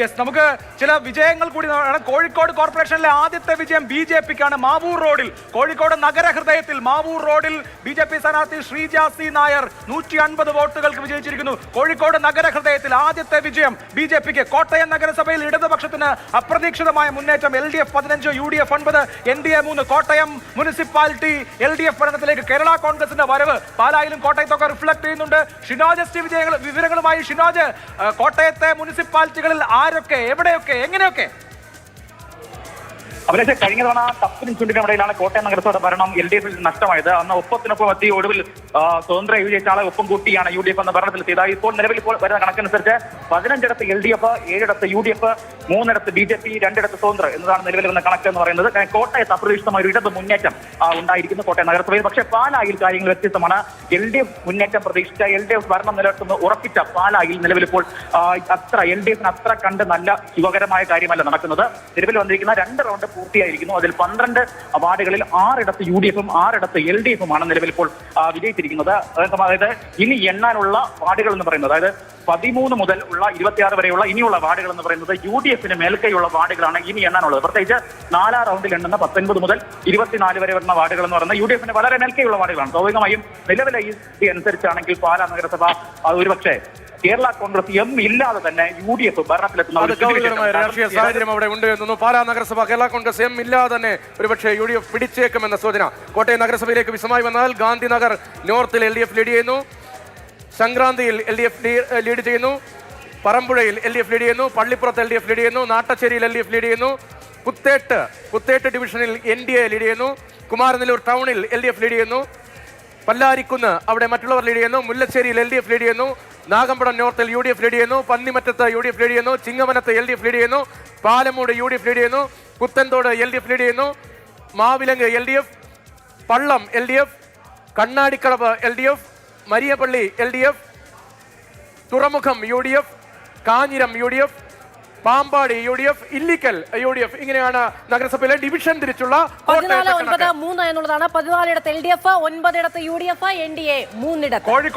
Yes, നമുക്ക് ചില വിജയങ്ങൾ കൂടി. കോഴിക്കോട് കോർപ്പറേഷനിലെ ആദ്യത്തെ വിജയം BJPക്കാണ്. മാവൂർ റോഡിൽ, കോഴിക്കോട് നഗരഹൃദയത്തിൽ മാവൂർ റോഡിൽ BJP സ്ഥാനാർത്ഥി ശ്രീജ സി നായർ 150 വോട്ടുകൾക്ക് വിജയിച്ചിരിക്കുന്നു. കോഴിക്കോട് നഗരഹൃദയത്തിൽ ആദ്യത്തെ വിജയം BJPക്ക്. കോട്ടയം നഗരസഭയിൽ ഇടതുപക്ഷത്തിന് അപ്രതീക്ഷിതമായ മുന്നേറ്റം. LDF 15, UDF 9, NDA 3. Kottayam municipality LDF ഭരണത്തിലേക്ക്. കേരള കോൺഗ്രസിന്റെ വരവ് പാലായിലും കോട്ടയത്തൊക്കെ റിഫ്ലക്ട് ചെയ്യുന്നുണ്ട്. ഷിനോജ് എസ് ടി വിവരങ്ങളുമായി. ഷിനോജ്, കോട്ടയത്തെ മുനിസിപ്പാലിറ്റികളിൽ ആരൊക്കെ, എവിടെയൊക്കെ, എങ്ങനെയൊക്കെ? അവരെ കഴിഞ്ഞ തവണ തപ്പിനും ചുണ്ടിനുമിടയിലാണ് കോട്ടയം നഗരസഭയുടെ ഭരണം LDF നഷ്ടമായത്. അന്ന് ഒപ്പത്തിനൊപ്പം എത്തി ഒടുവിൽ സ്വതന്ത്ര വിജയിച്ച ആളെ ഒപ്പം കൂട്ടിയാണ് UDF എന്ന ഭരണത്തിലെത്തിയത്. ഇപ്പോൾ നിലവിൽ വരുന്ന കണക്കനുസരിച്ച് 15ഇടത്ത് LDF, 7ഇടത്ത് UDF, 3ഇടത്ത് BJP, 2ഇടത്ത് സ്വതന്ത്ര എന്നതാണ് നിലവിൽ വന്ന കണക്ക് എന്ന് പറയുന്നത്. കോട്ടയത്ത് അപ്രതീക്ഷിതമായ ഒരു ഇടത് മുന്നേറ്റം ഉണ്ടായിരിക്കുന്നു കോട്ടയം നഗരസഭയിൽ. പക്ഷേ പാലായിൽ കാര്യങ്ങൾ വ്യത്യസ്തമാണ്. LDF മുന്നേറ്റം പ്രതീക്ഷിച്ച, LDF ഭരണം നിലനിർത്തുന്ന ഉറപ്പിച്ച പാലായിൽ നിലവിലിപ്പോൾ LDFന് അത്ര കണ്ട് നല്ല ശുഭകരമായ കാര്യമല്ല നടക്കുന്നത്. നിലവിൽ വന്നിരിക്കുന്ന 2 റൗണ്ട് പൂർത്തിയായിരിക്കുന്നു. അതിൽ 12 വാർഡുകളിൽ 6ഇടത്ത് UDFും 6ഇടത്ത് LDFുമാണ് നിലവിൽ ഇപ്പോൾ വിജയിച്ചിരിക്കുന്നത്. അതായത് ഇനി എണ്ണാനുള്ള വാർഡുകൾ എന്ന് പറയുന്നത്, അതായത് 13 മുതൽ ഉള്ള 26 വരെയുള്ള ഇനിയുള്ള വാർഡുകൾ എന്ന് പറയുന്നത് UDFന് മേൽക്കൈയുള്ള വാർഡുകളാണ് ഇനി എണ്ണാനുള്ളത്. പ്രത്യേകിച്ച് 4ാം റൗണ്ടിൽ എണ്ണുന്ന 19 മുതൽ 24 വരെ വരുന്ന വാർഡുകൾ എന്ന് പറയുന്നത് UDFന് വളരെ മേൽക്കൈയുള്ള വാർഡുകളാണ്. സ്വാഭാവികമായും നിലവിലെ ഈ സ്ഥിതി അനുസരിച്ചാണെങ്കിൽ പാലാ നഗരസഭ ഒരുപക്ഷെ കേരള കോൺഗ്രസ് ഇല്ലാതെ തന്നെ UDF ഭരണത്തിലെത്തുന്ന രാഷ്ട്രീയ സാഹചര്യം അവിടെ ഉണ്ട് എന്നു. പാലാ നഗരസഭ കേരള കോൺഗ്രസ് ഇല്ലാതെ തന്നെ ഒരുപക്ഷെ UDF പിടിച്ചേക്കുമെന്ന സൂചന. കോട്ടയം നഗരസഭയിലേക്ക് വിശദമായി വന്നാൽ ഗാന്ധിനഗർ നോർത്തിൽ LDF ലീഡ് ചെയ്യുന്നു. സംക്രാന്തിയിൽ LDF ലീഡ് ചെയ്യുന്നു. പറമ്പുഴയിൽ LDF ലീഡ് ചെയ്യുന്നു. പള്ളിപ്പുറത്ത് LDF ലീഡ് ചെയ്യുന്നു. നാട്ടശ്ശേരിയിൽ LDF ലീഡ് ചെയ്യുന്നു. കുത്തേട്ട് ഡിവിഷനിൽ NDA ലീഡ് ചെയ്യുന്നു. കുമാരനെല്ലൂർ ടൗണിൽ LDF ലീഡ് ചെയ്യുന്നു. പല്ലാരിക്കുന്ന് അവിടെ മറ്റുള്ളവർ ലീഡ് ചെയ്യുന്നു. മുല്ലശ്ശേരിയിൽ LDF ലീഡ് ചെയ്യുന്നു. നാഗമ്പടം നോർത്തിൽ UDF ലീഡ് ചെയ്യുന്നു. പന്നിമറ്റത്ത് UDF ലീഡ് ചെയ്യുന്നു. ചിങ്ങവനത്ത് LDF ലീഡ് ചെയ്യുന്നു. പാലമൂട് UDF ലീഡ് ചെയ്യുന്നു. പുത്തൻതോട് LDF ലീഡ് ചെയ്യുന്നു. മാവിലങ്ങ് LDF, പള്ളം LDF, കണ്ണാടിക്കളവ് LDF, മരിയപ്പള്ളി LDF, തുറമുഖം UDF, കാഞ്ഞിരം UDF, Pampady UDF, Illikkal UDF. ഇങ്ങനെയാണ് നഗരസഭയിലെ ഡിവിഷൻ തിരിച്ചുള്ള 14-9-3 എന്നുള്ളതാണ്. 14ഇടത്ത് LDF, 9ഇടത്ത് UDF, NDA 3ഇടത്ത്.